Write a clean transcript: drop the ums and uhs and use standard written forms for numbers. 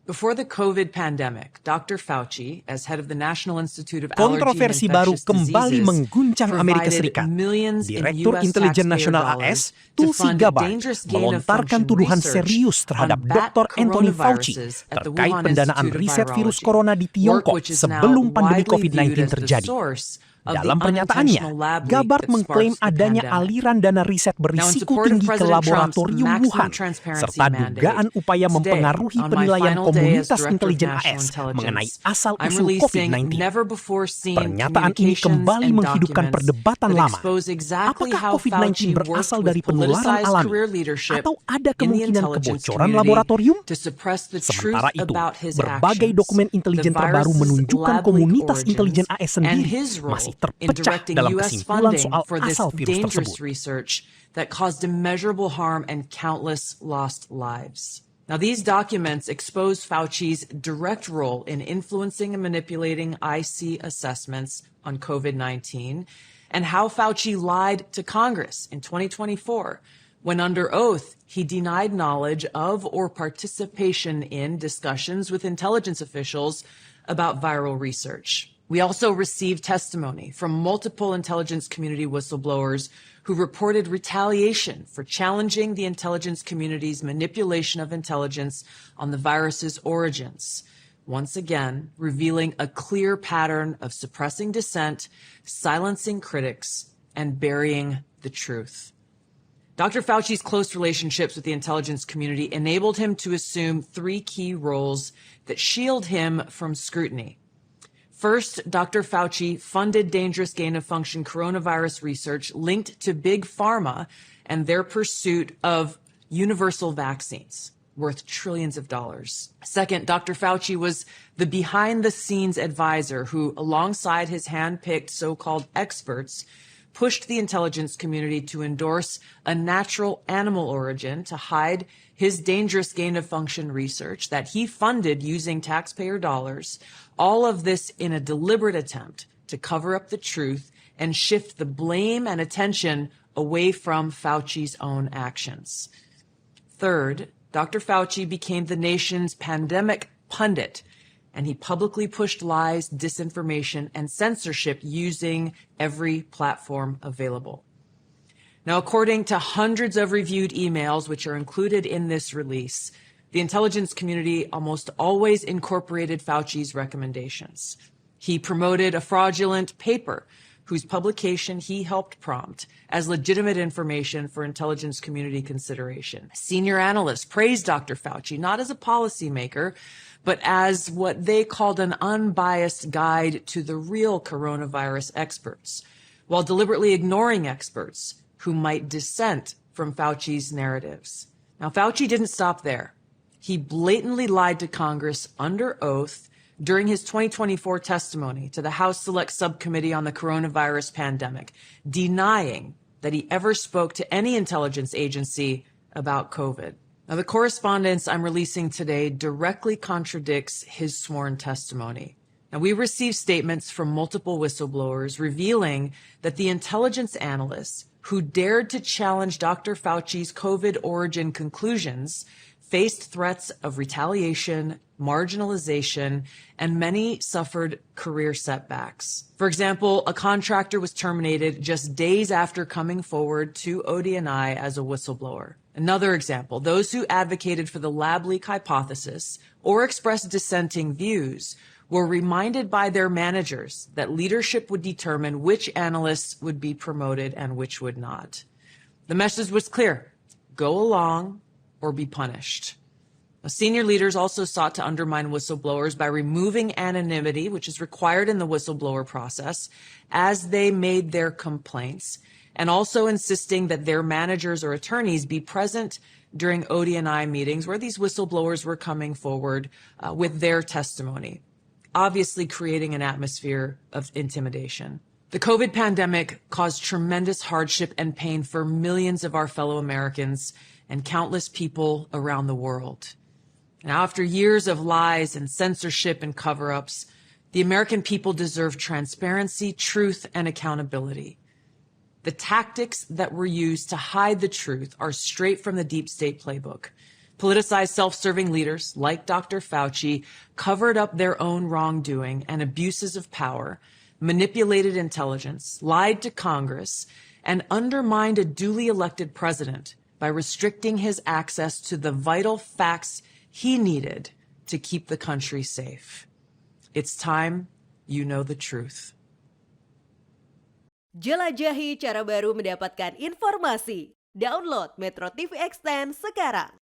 Before the COVID pandemic, Dr. Fauci, as head of the National Institute of Allergy and Kontroversi baru Infectious kembali Diseases, mengguncang Amerika provided Serikat. millions in Direktur US Intelijen taxpayer Nasional dollars AS, to Tulsi fund Gabbard, dangerous gain of melontarkan function tuduhan research serius terhadap on bat Dr. Anthony Fauci coronaviruses at the terkait Wuhan pendanaan Institute of riset virus Virology, corona di work Tiongkok which is now sebelum pandemi widely viewed COVID-19 as the terjadi. source of the Dalam pernyataannya, unintentional lab leak Gabbard that mengklaim sparks the adanya pandemic. aliran dana riset Now, in berisiko support of tinggi ke President Trump's laboratorium maximum Wuhan, transparency serta dugaan mandate, upaya today, mempengaruhi on my penilaian final day as komunitas Director of intelijen National AS mengenai Intelligence, I'm asal-usul releasing COVID-19. never-before-seen Pernyataan ini communications kembali and menghidupkan documents perdebatan that lama. expose exactly Apakah how COVID-19 Fauci berasal worked dari with penularan politicized alami career leadership atau ada in the kemungkinan intelligence kebocoran community laboratorium? to suppress the Sementara truth itu, about his berbagai actions, dokumen intelijen the terbaru virus's menunjukkan lab leak komunitas intelijen origins, AS and sendiri his role masih in terpecah directing dalam U.S. kesimpulan funding soal for this asal virus dangerous tersebut. research that caused immeasurable harm and countless lost lives. Now, these documents expose Fauci's direct role in influencing and manipulating IC assessments on COVID-19 and how Fauci lied to Congress in 2024 when under oath he denied knowledge of or participation in discussions with intelligence officials about viral research. We also received testimony from multiple intelligence community whistleblowers who reported retaliation for challenging the intelligence community's manipulation of intelligence on the virus's origins, once again revealing a clear pattern of suppressing dissent, silencing critics, and burying the truth. Dr. Fauci's close relationships with the intelligence community enabled him to assume three key roles that shield him from scrutiny. First, Dr. Fauci funded dangerous gain-of-function coronavirus research linked to Big Pharma and their pursuit of universal vaccines worth trillions of dollars. Second, Dr. Fauci was the behind-the-scenes advisor who, alongside his hand-picked so-called experts, pushed the intelligence community to endorse a natural animal origin to hide his dangerous gain-of-function research that he funded using taxpayer dollars, all of this in a deliberate attempt to cover up the truth and shift the blame and attention away from Fauci's own actions. Third, Dr. Fauci became the nation's pandemic pundit, and he publicly pushed lies, disinformation, and censorship using every platform available. Now, according to hundreds of reviewed emails, which are included in this release, the intelligence community almost always incorporated Fauci's recommendations. He promoted a fraudulent paper whose publication he helped prompt as legitimate information for intelligence community consideration. Senior analysts praised Dr. Fauci not as a policymaker, but as what they called an unbiased guide to the real coronavirus experts, while deliberately ignoring experts who might dissent from Fauci's narratives. Now, Fauci didn't stop there. He blatantly lied to Congress under oath during his 2024 testimony to the House Select Subcommittee on the Coronavirus Pandemic, denying that he ever spoke to any intelligence agency about COVID. Now, the correspondence I'm releasing today directly contradicts his sworn testimony. Now, we received statements from multiple whistleblowers revealing that the intelligence analysts who dared to challenge Dr. Fauci's COVID origin conclusions faced threats of retaliation, marginalization, and many suffered career setbacks. For example, a contractor was terminated just days after coming forward to ODNI as a whistleblower. Another example, those who advocated for the lab leak hypothesis or expressed dissenting views were reminded by their managers that leadership would determine which analysts would be promoted and which would not. The message was clear: go along or be punished. Senior leaders also sought to undermine whistleblowers by removing anonymity, which is required in the whistleblower process, as they made their complaints, and also insisting that their managers or attorneys be present during ODNI meetings where these whistleblowers were coming forward with their testimony, obviously creating an atmosphere of intimidation. The COVID pandemic caused tremendous hardship and pain for millions of our fellow Americans and countless people around the world. Now, after years of lies and censorship and cover-ups, the American people deserve transparency, truth, and accountability. The tactics that were used to hide the truth are straight from the deep state playbook. Politicized self-serving leaders like Dr. Fauci covered up their own wrongdoing and abuses of power, manipulated intelligence, lied to Congress, and undermined a duly elected president by restricting his access to the vital facts he needed to keep the country safe. It's time you know the truth. Jelajahi cara baru mendapatkan informasi. Download MetroTV Extend sekarang.